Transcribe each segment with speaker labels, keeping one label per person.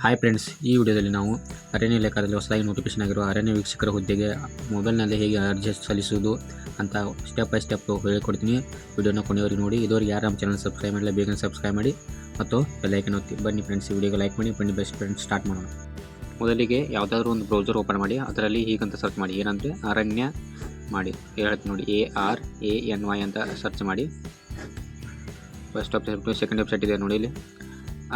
Speaker 1: Hi friends, ಈ ವಿಡಿಯೋದಲ್ಲಿ ನಾವು ಅರಣ್ಯ ಇಲಾಖೆಯಲ್ಲಿ ಹೊಸದಾಗಿ ನೋಟಿಫಿಕೇಶನ್ ಆಗಿರುವ ಅರಣ್ಯ ವೀಕ್ಷಕರ ಹುದ್ದೆಗೆ ಮೊಬೈಲ್ನಲ್ಲಿ ಹೇಗೆ ಅರ್ಜಿ ಸಲ್ಲಿಸುವುದು ಅಂತ ಸ್ಟೆಪ್ ಬೈ ಸ್ಟೆಪ್ ಹೇಳಿಕೊಡ್ತೀನಿ. ವಿಡಿಯೋನ ಕೊನೆಯವರೆಗೆ ನೋಡಿ. ಇದುವರೆಗೆ ಯಾರು ನಮ್ಮ ಚಾನಲ್ ಸಬ್ಸ್ಕ್ರೈಬ್ ಮಾಡಿಲ್ಲ ಬೇಗ ಸಬ್ಸ್ಕ್ರೈಬ್ ಮಾಡಿ ಮತ್ತು ಬೆಲ್ ಐಕನ್ ಒತ್ತಿ. ಬನ್ನಿ ಫ್ರೆಂಡ್ಸ್, ಈ ವಿಡಿಯೋಗೆ ಲೈಕ್ ಮಾಡಿ. ಬನ್ನಿ ಬೆಸ್ಟ್ ಫ್ರೆಂಡ್ಸ್, ಸ್ಟಾರ್ಟ್ ಮಾಡೋಣ. ಮೊದಲಿಗೆ ಯಾವುದಾದ್ರೂ ಒಂದು ಬ್ರೌಸರ್ ಓಪನ್ ಮಾಡಿ ಅದರಲ್ಲಿ ಹೀಗಂತ ಸರ್ಚ್ ಮಾಡಿ. ಏನಂದರೆ ಅರಣ್ಯ ಮಾಡಿ ಹೇಳ್ತೀನಿ ನೋಡಿ, ARANY ಅಂತ ಸರ್ಚ್ ಮಾಡಿ. ಫಸ್ಟ್ ವೆಬ್ಸೈಟ್, ಸೆಕೆಂಡ್ ವೆಬ್ಸೈಟ್ ಇದೆ ನೋಡಿ, ಇಲ್ಲಿ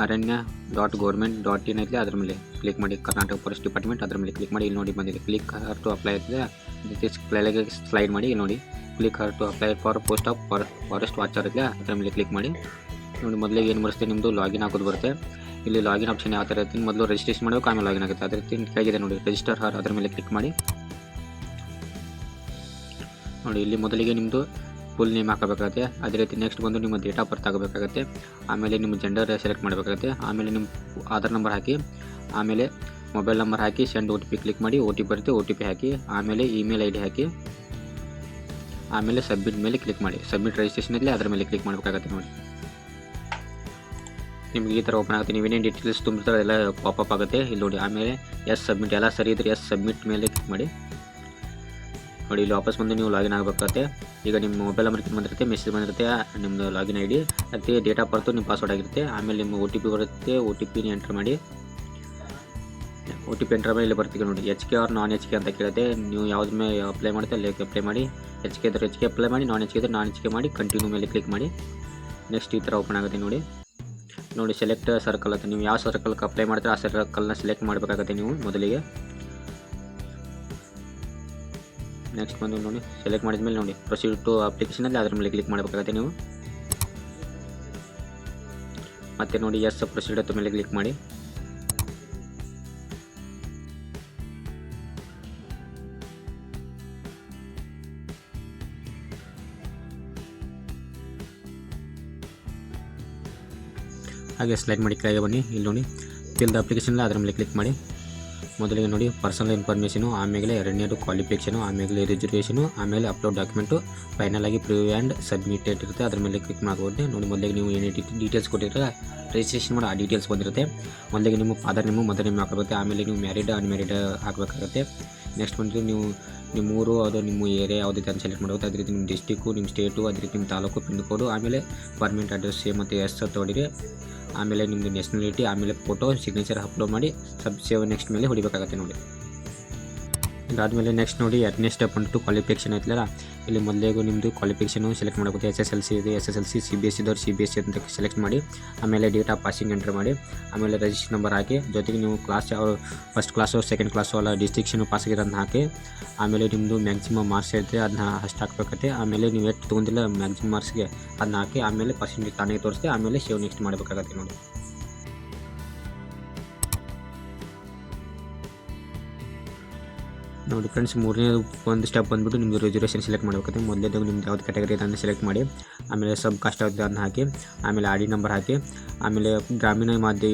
Speaker 1: aranya.government.in ಐತೆ, ಅದ್ರ ಮೇಲೆ ಕ್ಲಿಕ್ ಮಾಡಿ. ಕರ್ನಾಟಕ ಫಾರೆಸ್ಟ್ ಡಿಪಾರ್ಟ್ಮೆಂಟ್ ಅದ್ರ ಮೇಲೆ ಕ್ಲಿಕ್ ಮಾಡಿ. ಇಲ್ಲಿ ನೋಡಿ ಬಂದಿದೆ, ಕ್ಲಿಕ್ ಹರ್ ಟು ಅಪ್ಲೈ ಆಗ್ತದೆ. ಕೆಳಗೆ ಸ್ಲೈಡ್ ಮಾಡಿ. ಇಲ್ಲಿ ನೋಡಿ click here to apply for post of forest watcher ಇದೆ, ಅದ್ರ ಮೇಲೆ ಕ್ಲಿಕ್ ಮಾಡಿ. ನೋಡಿ ಮೊದಲಿಗೆ ಏನು ಬರುತ್ತೆ, ನಿಮ್ಮದು ಲಾಗಿನ್ ಆಗೋದು ಬರುತ್ತೆ. ಇಲ್ಲಿ ಲಾಗಿನ್ ಆಪ್ಷನ್ ಯಾವ ಥರ ಇರುತ್ತೆ, ಮೊದಲು ರಿಜಿಸ್ಟ್ರೇಷನ್ ಮಾಡಬೇಕು, ಆಮೇಲೆ ಲಾಗಿನ್ ಆಗುತ್ತೆ. ಅದೇ ರೀತಿ ಕೆಳಗಿದೆ ನೋಡಿ ರಿಜಿಸ್ಟರ್ ಹರ್, ಅದ್ರ ಮೇಲೆ ಕ್ಲಿಕ್ ಮಾಡಿ. ನೋಡಿ ಇಲ್ಲಿ ಮೊದಲಿಗೆ ನಿಮ್ಮದು ಫುಲ್ ನೇಮ್ ಹಾಕಬೇಕಾಗುತ್ತೆ. ಅದೇ ರೀತಿ ನೆಕ್ಸ್ಟ್ ಬಂದು ನಿಮ್ಮ ಡೇಟ್ ಆಫ್ ಬರ್ತ್ ಆಗಬೇಕಾಗುತ್ತೆ. ಆಮೇಲೆ ನಿಮ್ಮ ಜೆಂಡರ್ ಸೆಲೆಕ್ಟ್ ಮಾಡಬೇಕಾಗುತ್ತೆ. ಆಮೇಲೆ ನಿಮ್ಮ ಆಧಾರ್ ನಂಬರ್ ಹಾಕಿ, ಆಮೇಲೆ ಮೊಬೈಲ್ ನಂಬರ್ ಹಾಕಿ, ಸೆಂಡ್ OTP ಕ್ಲಿಕ್ ಮಾಡಿ. OTP ಬರುತ್ತೆ, OTP ಹಾಕಿ. ಆಮೇಲೆ ಇಮೇಲ್ ID ಹಾಕಿ, ಆಮೇಲೆ ಸಬ್ಮಿಟ್ ಮೇಲೆ ಕ್ಲಿಕ್ ಮಾಡಿ. ಸಬ್ಮಿಟ್ ರಿಜಿಸ್ಟ್ರೇಷನ್ ಇದ್ದರೆ ಅದರ ಮೇಲೆ ಕ್ಲಿಕ್ ಮಾಡಬೇಕಾಗುತ್ತೆ. ನೋಡಿ ನಿಮಗೆ ಈ ಥರ ಓಪನ್ ಆಗುತ್ತೆ. ನೀವೇನೇನು ಡೀಟೇಲ್ಸ್ ತುಂಬಿರ್ತಾರೆ ಎಲ್ಲ ಪಾಪಪ್ ಆಗುತ್ತೆ. ಇಲ್ಲಿ ನೋಡಿ ಆಮೇಲೆ ಎಸ್ ಸಬ್ಮಿಟ್, ಎಲ್ಲ ಸರಿ ಇದ್ದರೆ ಎಸ್ ಸಬ್ಮಿಟ್ ಮೇಲೆ ಕ್ಲಿಕ್ ಮಾಡಿ. ನೋಡಿ ಇಲ್ಲಿ ವಾಪಸ್ ಬಂದು ನೀವು ಲಾಗಿನ್ ಆಗಬೇಕಾಗುತ್ತೆ. ಈಗ ನಿಮ್ಮ ಮೊಬೈಲ್ ನಂಬರ್ ಬಂದಿರುತ್ತೆ, ಮೆಸೇಜ್ ಬಂದಿರುತ್ತೆ, ನಿಮ್ಮದು ಲಾಗಿನ್ ID ಮತ್ತು ಡೇಟ್ ಆಫ್ ಬರ್ತು ನಿಮ್ಮ ಪಾಸ್ವರ್ಡ್ ಆಗಿರುತ್ತೆ. ಆಮೇಲೆ ನಿಮ್ಮ OTP ಬರುತ್ತೆ, OTP ಎಂಟರ್ ಮಾಡಿ. OTP ಎಂಟರ್ ಮಾಡಿ ಇಲ್ಲಿ ಬರ್ತೀವಿ ನೋಡಿ, HK ಆರ್ ನಾನ್ HK ಅಂತ ಕೇಳುತ್ತೆ. ನೀವು ಯಾವ್ದು ಮೇಲೆ ಅಪ್ಲೈ ಮಾಡುತ್ತೆ ಅಲ್ಲಿ ಅಪ್ಲೈ ಮಾಡಿ. HK ಇದ್ದರೆ HK ಅಪ್ಲೈ ಮಾಡಿ, ನಾನ್ HK ಇದ್ದರೆ ನಾನ್ HK ಮಾಡಿ, ಕಂಟಿನ್ಯೂ ಮೇಲೆ ಕ್ಲಿಕ್ ಮಾಡಿ. ನೆಕ್ಸ್ಟ್ ಈ ಥರ ಓಪನ್ ಆಗುತ್ತೆ. ನೋಡಿ ಸೆಲೆಕ್ಟ್ ಸರ್ಕಲ್ ಅಂತ, ನೀವು ಯಾವ ಸರ್ಕಲ್ಗೆ ಅಪ್ಲೈ ಮಾಡ್ತೀರ ಆ ಸರ್ಕಲ್ನ ಸೆಲೆಕ್ಟ್ ಮಾಡಬೇಕಾಗುತ್ತೆ ನೀವು ಮೊದಲಿಗೆ. ನೆಕ್ಸ್ಟ್ ಬಂದು ನೋಡಿ ಸೆಲೆಕ್ಟ್ ಮಾಡಿದ ಮೇಲೆ ನೋಡಿ ಪ್ರೊಸೀಡ್ ಟು ಅಪ್ಲಿಕೇಶನಲ್ಲಿ ಅದ್ರ ಮೇಲೆ ಕ್ಲಿಕ್ ಮಾಡಬೇಕಾಗುತ್ತೆ ನೀವು. ಮತ್ತೆ ನೋಡಿ ಎಸ್ ಪ್ರೊಸೀಡ್ ಅದ್ರ ಮೇಲೆ ಕ್ಲಿಕ್ ಮಾಡಿ. ಹಾಗೆ ಸ್ಲೈಡ್ ಮಾಡಿ ಕೆಳಗೆ ಬನ್ನಿ. ಇಲ್ಲಿ ನೋಡಿ ಫಿಲ್ ದ ಅಪ್ಲಿಕೇಶನ್ ಅದ್ರ ಮೇಲೆ ಕ್ಲಿಕ್ ಮಾಡಿ. ಮೊದಲಿಗೆ ನೋಡಿ ಪರ್ಸನಲ್ ಇನ್ಫಾರ್ಮೇಷನು, ಆಮೇಲೆ ಎರಡನೇದು ಕ್ವಾಲಿಫಿಕೇಷನು, ಆಮೇಲೆ ರಿಸರ್ವೇಷನು, ಆಮೇಲೆ ಅಪ್ಲೋಡ್ ಡಾಕ್ಯುಮೆಂಟು, ಫೈನಲ್ ಆಗಿ ಪ್ರಿವ್ಯೂ ಆ್ಯಂಡ್ ಸಬ್ಮಿಟೆಡ್ ಇರುತ್ತೆ, ಅದ್ರ ಮೇಲೆ ಕ್ಲಿಕ್ ಮಾಡ್ಬೋದು. ನೋಡಿ ಮೊದಲಿಗೆ ನೀವು ಏನೇ ಡೀಟೇಲ್ಸ್ ಕೊಟ್ಟಿರ್ತಾರೆ ರಿಜಿಸ್ಟ್ರೇಷನ್ ಮಾಡಿ ಆ ಡೀಟೇಲ್ಸ್ ಬಂದಿರುತ್ತೆ. ಮೊದಲಿಗೆ ನಿಮ್ಮ ಫಾದರ್ ನೇಮು ಮದರ್ ನೇಮ್ ಹಾಕಬೇಕು. ಆಮೇಲೆ ನೀವು ಮ್ಯಾರಿಡ್ ಅನ್ಮ್ಯಾರಿಡ್ ಹಾಕಬೇಕಾಗುತ್ತೆ. ನೆಕ್ಸ್ಟ್ ಬಂದು ನಿಮ್ಮ ಊರು ಅದು ನಿಮ್ಮ ಏರಿಯಾ ಯಾವುದೈತೆ ಅಂತ ಸೆಲೆಕ್ಟ್ ಮಾಡಬೇಕು. ಅದೇ ರೀತಿ ನಿಮ್ಮ ಡಿಸ್ಟಿಕ್ಕು, ನಿಮ್ಮ ಸ್ಟೇಟು, ಅದೇ ರೀತಿ ನಿಮ್ಮ ತಾಲೂಕು, ಪಿನ್ ಕೋಡು, ಆಮೇಲೆ ಪರ್ಮನೆಂಟ್ ಅಡ್ರೆಸ್ ಮತ್ತು ಎಸ್ ಅಂತ ಹೊಡಿರಿ. ಆಮೇಲೆ ನಿಮ್ಮದು ನ್ಯಾಷನಾಲಿಟಿ, ಆಮೇಲೆ ಫೋಟೋ ಸಿಗ್ನೇಚರ್ ಅಪ್ಲೋಡ್ ಮಾಡಿ ಸೇವ್ ನೆಕ್ಸ್ಟ್ ಮೇಲೆ ಹೊಡಿಬೇಕಾಗುತ್ತೆ. ನೋಡಿ ಇದಾದಮೇಲೆ ನೆಕ್ಸ್ಟ್ ನೋಡಿ ಎರಡನೇ ಸ್ಟೆಪ್ ಬಂದು ಕ್ವಾಲಿಫಿಕೇಷನ್ ಐತಲ್ಲ, ಇಲ್ಲಿ ಮೊದಲಿಗೆ ನಿಮ್ಮದು ಕ್ವಾಲಿಫಿಕೇಷನು ಸೆಲೆಕ್ಟ್ ಮಾಡಬೇಕು. SSLC ಇದೆ, SSLC, CBSE ಇದ್ದವ್ರು CBSE ಅಂತ ಸೆಲೆಕ್ಟ್ ಮಾಡಿ. ಆಮೇಲೆ ಡೇಟ್ ಆಫ್ ಪಾಸಿಂಗ್ ಎಂಟರ್ ಮಾಡಿ. ಆಮೇಲೆ ರಿಜಿಸ್ಟ್ರೇಷನ್ ನಂಬರ್ ಹಾಕಿ, ಜೊತೆಗೆ ನೀವು ಕ್ಲಾಸ್ ಯಾವ ಫಸ್ಟ್ ಕ್ಲಾಸು ಸೆಕೆಂಡ್ ಕ್ಲಾಸು ಅಲ್ಲ ಡಿಸ್ಟಿಂಕ್ಷನು ಪಾಸ್ ಆಗಿರೋದನ್ನ ಹಾಕಿ. ಆಮೇಲೆ ನಿಮ್ಮದು ಮ್ಯಾಕ್ಸಿಮಮ್ ಮಾರ್ಕ್ಸ್ ಇರುತ್ತೆ ಅದನ್ನ ಅಷ್ಟು ಹಾಕಬೇಕತ್ತೆ. ಆಮೇಲೆ ನೀವು ಎಷ್ಟು ತೊಗೊಂಡಿಲ್ಲ ಮ್ಯಾಕ್ಸಿಮಮ್ ಮಾರ್ಕ್ಸ್ಗೆ ಅದನ್ನ ಹಾಕಿ. ಆಮೇಲೆ ಪರ್ಸೆಂಟೇಜ್ ತಾನೇ ತೋರಿಸ್ತೆ. ಆಮೇಲೆ ಸೇವ್ ನೆಕ್ಸ್ಟ್ ಮಾಡಬೇಕಾಗತ್ತೆ. ನೋಡಿ ಫ್ರೆಂಡ್ಸ್, ಮೂರನೇ ಒಂದು ಸ್ಟೆಪ್ ಬಂದುಬಿಟ್ಟು ನಿಮ್ಮದು ರಿಸರ್ವೇಷನ್ ಸೆಲೆಕ್ಟ್ ಮಾಡಬೇಕಾಗುತ್ತೆ. ಮೊದಲೇದು ನಿಮ್ದು ಯಾವ್ದು ಕ್ಯಾಟಗರಿ ಇದೆ ಅದನ್ನು ಸೆಲೆಕ್ಟ್ ಮಾಡಿ. ಆಮೇಲೆ ಸಬ್ ಕಾಸ್ಟ್ ಆಗುತ್ತೆ ಅದನ್ನ ಹಾಕಿ. ಆಮೇಲೆ ID ನಂಬರ್ ಹಾಕಿ. ಆಮೇಲೆ ಗ್ರಾಮೀಣ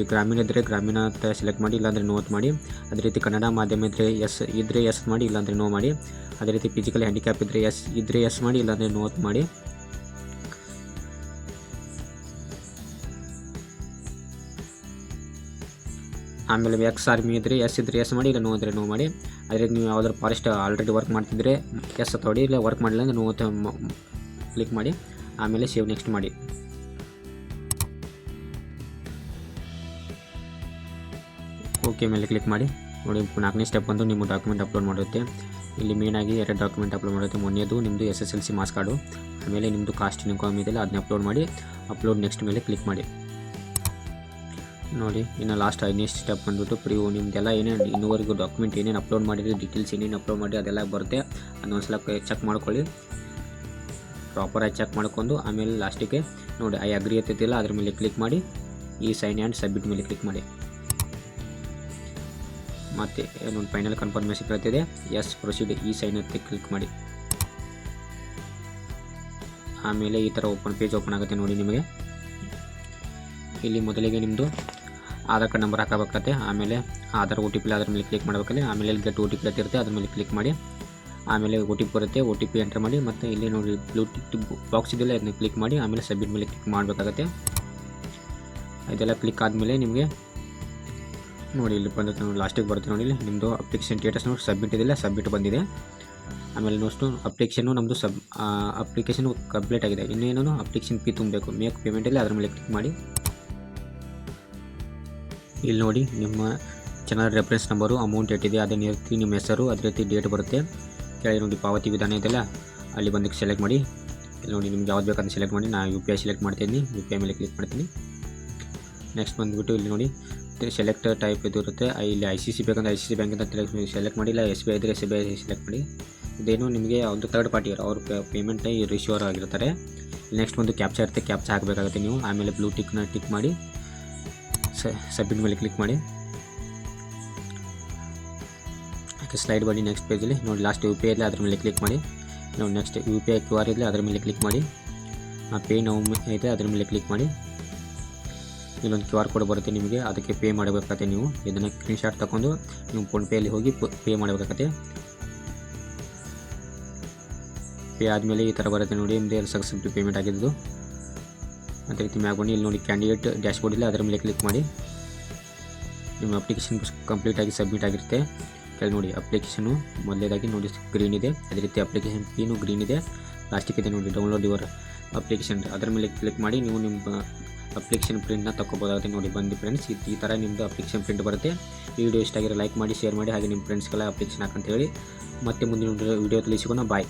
Speaker 1: ಇದ್ದರೆ ಗ್ರಾಮೀಣ ಅಂತ ಸೆಲೆಕ್ಟ್ ಮಾಡಿ, ಇಲ್ಲಾಂದರೆ ನೋಟ್ ಮಾಡಿ. ಅದೇ ರೀತಿ ಕನ್ನಡ ಮಾಧ್ಯಮ ಇದ್ದರೆ ಎಸ್ ಮಾಡಿ, ಇಲ್ಲಾಂದರೆ ನೋ ಮಾಡಿ. ಅದೇ ರೀತಿ ಫಿಸಿಕಲ್ ಹ್ಯಾಂಡಿಕ್ಯಾಪ್ ಇದ್ದರೆ ಎಸ್ ಮಾಡಿ, ಇಲ್ಲಾಂದರೆ ನೋಟ್ ಮಾಡಿ. ಆಮೇಲೆ ಎಕ್ಸ್ ಆರ್ಮಿ ಇದ್ದರೆ ಎಸ್ ಇದ್ದರೆ ಎಸ್ ಮಾಡಿ, ಇಲ್ಲ ನೋ ಇದ್ದರೆ ನೋ ಮಾಡಿ. ಅದೇ ನೀವು ಯಾವುದಾದ್ರು ಫಾರೆಸ್ಟ್ ಆಲ್ರೆಡಿ ವರ್ಕ್ ಮಾಡ್ತಿದ್ರೆ ಎಸ್ ತೊಗೊಡಿ, ಇಲ್ಲ ವರ್ಕ್ ಮಾಡಿಲ್ಲ ಅಂದರೆ ನೋ ಕ್ಲಿಕ್ ಮಾಡಿ. ಆಮೇಲೆ ಸೇವ್ ನೆಕ್ಸ್ಟ್ ಮಾಡಿ. ಓಕೆ ಮೇಲೆ ಕ್ಲಿಕ್ ಮಾಡಿ. ನೋಡಿ ನಾಲ್ಕನೇ ಸ್ಟೆಪ್ ಬಂದು ನಿಮ್ಮ ಡಾಕ್ಯುಮೆಂಟ್ ಅಪ್ಲೋಡ್ ಮಾಡಿರುತ್ತೆ. ಇಲ್ಲಿ ಮೇನಾಗಿ 2 ಡಾಕ್ಯುಮೆಂಟ್ ಅಪ್ಲೋಡ್ ಮಾಡುತ್ತೆ. ಮೊನ್ನೆದು ನಿಮ್ಮದು SSLC ಮಾರ್ಕ್ಸ್ ಕಾರ್ಡು, ಆಮೇಲೆ ನಿಮ್ಮದು ಕಾಸ್ಟ್ ಇನ್ಕಮ್ ಇದೆಯಲ್ಲ ಅದನ್ನ ಅಪ್ಲೋಡ್ ಮಾಡಿ. ಅಪ್ಲೋಡ್ ನೆಕ್ಸ್ಟ್ ಮೇಲೆ ಕ್ಲಿಕ್ ಮಾಡಿ. ನೋಡಿ ಇನ್ನು ಲಾಸ್ಟ್ 5ನೇ ಸ್ಟೆಪ್ ಬಂದುಬಿಟ್ಟು ಪ್ರಿವ್ಯೂ. ನಿಮ್ಮದೆಲ್ಲ ಏನೇನು ಇನ್ನೂವರೆಗೂ ಡಾಕ್ಯುಮೆಂಟ್ ಏನೇನು ಅಪ್ಲೋಡ್ ಮಾಡಿರಿ, ಡೀಟೇಲ್ಸ್ ಏನೇನು ಅಪ್ಲೋಡ್ ಮಾಡಿ ಅದೆಲ್ಲ ಬರುತ್ತೆ. ಅದನ್ನೊಂದ್ಸಲ ಚೆಕ್ ಮಾಡ್ಕೊಳ್ಳಿ, ಪ್ರಾಪರಾಗಿ ಚೆಕ್ ಮಾಡ್ಕೊಂಡು. ಆಮೇಲೆ ಲಾಸ್ಟಿಗೆ ನೋಡಿ ಐ ಅಗ್ರಿ ಆಗ್ತೈತಿಲ್ಲ ಅದ್ರ ಮೇಲೆ ಕ್ಲಿಕ್ ಮಾಡಿ. ಈ ಸೈನ್ ಆ್ಯಂಡ್ ಸಬ್ಮಿಟ್ ಮೇಲೆ ಕ್ಲಿಕ್ ಮಾಡಿ. ಮತ್ತು ನೋಡಿ ಫೈನಲ್ ಕನ್ಫರ್ಮೇಷನ್ ಕೇಳ್ತಿದೆ, ಎಸ್ ಪ್ರೊಸೀಡ್ ಈ ಸೈನ್ ಅಂತ ಕ್ಲಿಕ್ ಮಾಡಿ. ಆಮೇಲೆ ಈ ಥರ ಪೇಜ್ ಓಪನ್ ಆಗುತ್ತೆ. ನೋಡಿ ನಿಮಗೆ ಇಲ್ಲಿ ಮೊದಲಿಗೆ ನಿಮ್ಮದು ಆಧಾರ್ ಕಾರ್ಡ್ ನಂಬರ್ ಹಾಕಬೇಕಾಗುತ್ತೆ. ಆಮೇಲೆ ಆಧಾರ್ OTP ಅದ್ರ ಮೇಲೆ ಕ್ಲಿಕ್ ಮಾಡಬೇಕಾದ್ರೆ. ಆಮೇಲೆ ಇಲ್ಲಿ ಗೆಟ್ OTP ಇರುತ್ತೆ ಅದ್ರ ಮೇಲೆ ಕ್ಲಿಕ್ ಮಾಡಿ. ಆಮೇಲೆ OTP ಬರುತ್ತೆ, OTP ಎಂಟರ್ ಮಾಡಿ. ಮತ್ತು ಇಲ್ಲಿ ನೋಡಿ ಬ್ಲೂಟೂತ್ ಬಾಕ್ಸ್ ಇದೆಲ್ಲ ಅದನ್ನ ಕ್ಲಿಕ್ ಮಾಡಿ. ಆಮೇಲೆ ಸಬ್ಮಿಟ್ ಮೇಲೆ ಕ್ಲಿಕ್ ಮಾಡಬೇಕಾಗುತ್ತೆ. ಇದೆಲ್ಲ ಕ್ಲಿಕ್ ಆದಮೇಲೆ ನಿಮಗೆ ನೋಡಿ ಇಲ್ಲಿ ಬಂದ ಲಾಸ್ಟಿಗೆ ಬರುತ್ತೆ ನೋಡಿ ಇಲ್ಲಿ ನಿಮ್ಮದು ಅಪ್ಲಿಕೇಶನ್ ಸ್ಟೇಟಸ್ ನೋಡಿ ಸಬ್ಮಿಟ್ ಇದಿಲ್ಲ, ಸಬ್ಮಿಟ್ ಬಂದಿದೆ. ಆಮೇಲೆ ನೋಷ್ಟು ಅಪ್ಲಿಕೇಶನ್ನು ನಮ್ಮದು ಅಪ್ಲಿಕೇಶನು ಕಂಪ್ಲೀಟ್ ಆಗಿದೆ. ಇನ್ನೇನು ಅಪ್ಲಿಕೇಶನ್ ಫೀ ತುಂಬಬೇಕು, ಮೇಕ್ ಪೇಮೆಂಟ್ ಇಲ್ಲ, ಅದರ ಮೇಲೆ ಕ್ಲಿಕ್ ಮಾಡಿ. ಇಲ್ಲಿ ನೋಡಿ ನಿಮ್ಮ ಚಾನಲ್ ರೆಫರೆನ್ಸ್ ನಂಬರು, ಅಮೌಂಟ್ ಎಷ್ಟಿದೆ ಅದನ್ನ ಇರ್ತೀವಿ, ನಿಮ್ಮ ಹೆಸರು, ಅದೇ ರೀತಿ ಡೇಟ್ ಬರುತ್ತೆ. ಕೆಳಗೆ ನೋಡಿ ಪಾವತಿ ವಿಧಾನ ಇದೆಲ್ಲ ಅಲ್ಲಿ ಬಂದು ಸೆಲೆಕ್ಟ್ ಮಾಡಿ. ಇಲ್ಲಿ ನೋಡಿ ನಿಮ್ಗೆ ಯಾವ್ದು ಬೇಕಂತ ಸೆಲೆಕ್ಟ್ ಮಾಡಿ. ನಾನು UPI ಸೆಲೆಕ್ಟ್ ಮಾಡ್ತೀನಿ, UPI ಮೇಲೆ ಕ್ಲಿಕ್ ಮಾಡ್ತೀನಿ. ನೆಕ್ಸ್ಟ್ ಬಂದುಬಿಟ್ಟು ಇಲ್ಲಿ ನೋಡಿ ಸೆಲೆಕ್ಟ್ ಟೈಪ್ ಇದು ಇರುತ್ತೆ. ಇಲ್ಲಿ ICC ಬೇಕಂದ್ರೆ ICC ಬ್ಯಾಂಕ್ ಅಂತ ಸೆಲೆಕ್ಟ್ ಮಾಡಿ, ಇಲ್ಲ SBI ಇದ್ದರೆ SBI ಸೆಲೆಕ್ಟ್ ಮಾಡಿ. ಇದೇನು ನಿಮಗೆ ಒಂದು ಥರ್ಡ್ ಪಾರ್ಟಿ ಇರೋ ಅವ್ರ ಪೇಮೆಂಟ್ ರಿಸೀವರ್ ಆಗಿರ್ತಾರೆ. ನೆಕ್ಸ್ಟ್ ಒಂದು ಕ್ಯಾಪ್ಚಾ ಇರುತ್ತೆ, ಕ್ಯಾಪ್ಚಾ ಹಾಕಬೇಕಾಗುತ್ತೆ ನೀವು. ಆಮೇಲೆ ಬ್ಲೂ ಟಿಕ್ನ ಟಿಕ್ ಮಾಡಿ ಸಬ್ಮಿಟ್ ಮೇಲೆ ಕ್ಲಿಕ್ ಮಾಡಿ. ಸ್ಲೈಡ್ ಮಾಡಿ ನೆಕ್ಸ್ಟ್ ಪೇಜಲ್ಲಿ ನೋಡಿ ಲಾಸ್ಟ್ UPI ಇರಲಿ ಅದ್ರ ಮೇಲೆ ಕ್ಲಿಕ್ ಮಾಡಿ. ನೋಡಿ ನೆಕ್ಸ್ಟ್ UPI QR ಇರಲಿ ಅದರ ಮೇಲೆ ಕ್ಲಿಕ್ ಮಾಡಿ. ಪೇ ನೌ ಇದೆ ಅದರ ಮೇಲೆ ಕ್ಲಿಕ್ ಮಾಡಿ. ಇಲ್ಲೊಂದು QR ಕೋಡ್ ಬರುತ್ತೆ ನಿಮಗೆ, ಅದಕ್ಕೆ ಪೇ ಮಾಡಬೇಕಾಗುತ್ತೆ. ನೀವು ಇದನ್ನು ಸ್ಕ್ರೀನ್ಶಾಟ್ ತಗೊಂಡು ನೀವು ಫೋನ್ಪೇಯಲ್ಲಿ ಹೋಗಿ ಪೇ ಮಾಡಬೇಕಾಗತ್ತೆ. ಪೇ ಆದಮೇಲೆ ಈ ಥರ ಬರುತ್ತೆ ನೋಡಿ, ನಿಮ್ಮದೇ ಸಕ್ಸಸ್ಫುಲ್ ಪೇಮೆಂಟ್ ಆಗಿದ್ದು. ಅದೇ ರೀತಿ ಮ್ಯಾಗ್ ಬನ್ನಿ, ಇಲ್ಲಿ ನೋಡಿ ಕ್ಯಾಂಡಿಡೇಟ್ ಡ್ಯಾಶ್ಬೋರ್ಡ್ ಇಲ್ಲ ಅದರ ಮೇಲೆ ಕ್ಲಿಕ್ ಮಾಡಿ. ನಿಮ್ಮ ಅಪ್ಲಿಕೇಶನ್ ಕಂಪ್ಲೀಟಾಗಿ ಸಬ್ಮಿಟ್ ಆಗಿರುತ್ತೆ. ಕೆಳಗೆ ನೋಡಿ ಅಪ್ಲಿಕೇಶನು ಮೊದಲೇದಾಗಿ ನೋಡಿ ಗ್ರೀನ್ ಇದೆ, ಅದೇ ರೀತಿ ಅಪ್ಲಿಕೇಶನ್ ಫೀನು ಗ್ರೀನ್ ಇದೆ. ಲಾಸ್ಟಿಗೆ ಇದೆ ನೋಡಿ ಡೌನ್ಲೋಡ್ ಯುವರ್ ಅಪ್ಲಿಕೇಶನ್, ಅದರ ಮೇಲೆ ಕ್ಲಿಕ್ ಮಾಡಿ ನೀವು ನಿಮ್ಮ ಅಪ್ಲಿಕೇಶನ್ ಪ್ರಿಂಟ್ನ ತಗೋಬೋದಾಗುತ್ತೆ. ನೋಡಿ ಬಂದು ಫ್ರೆಂಡ್ಸ್, ಈ ಥರ ನಿಮ್ಮದು ಅಪ್ಲಿಕೇಶನ್ ಪ್ರಿಂಟ್ ಬರುತ್ತೆ. ಈ ವಿಡಿಯೋ ಇಷ್ಟ ಆಗಿರೋ ಲೈಕ್ ಮಾಡಿ, ಶೇರ್ ಮಾಡಿ, ಹಾಗೆ ನಿಮ್ಮ ಫ್ರೆಂಡ್ಸ್ಗೆಲ್ಲ ಅಪ್ಲಿಕೇಶನ್ ಹಾಕಂತ ಹೇಳಿ. ಮತ್ತೆ ಮುಂದಿನ ವಿಡಿಯೋದಲ್ಲಿ ಸಿಗೋಣ. ಬಾಯ್.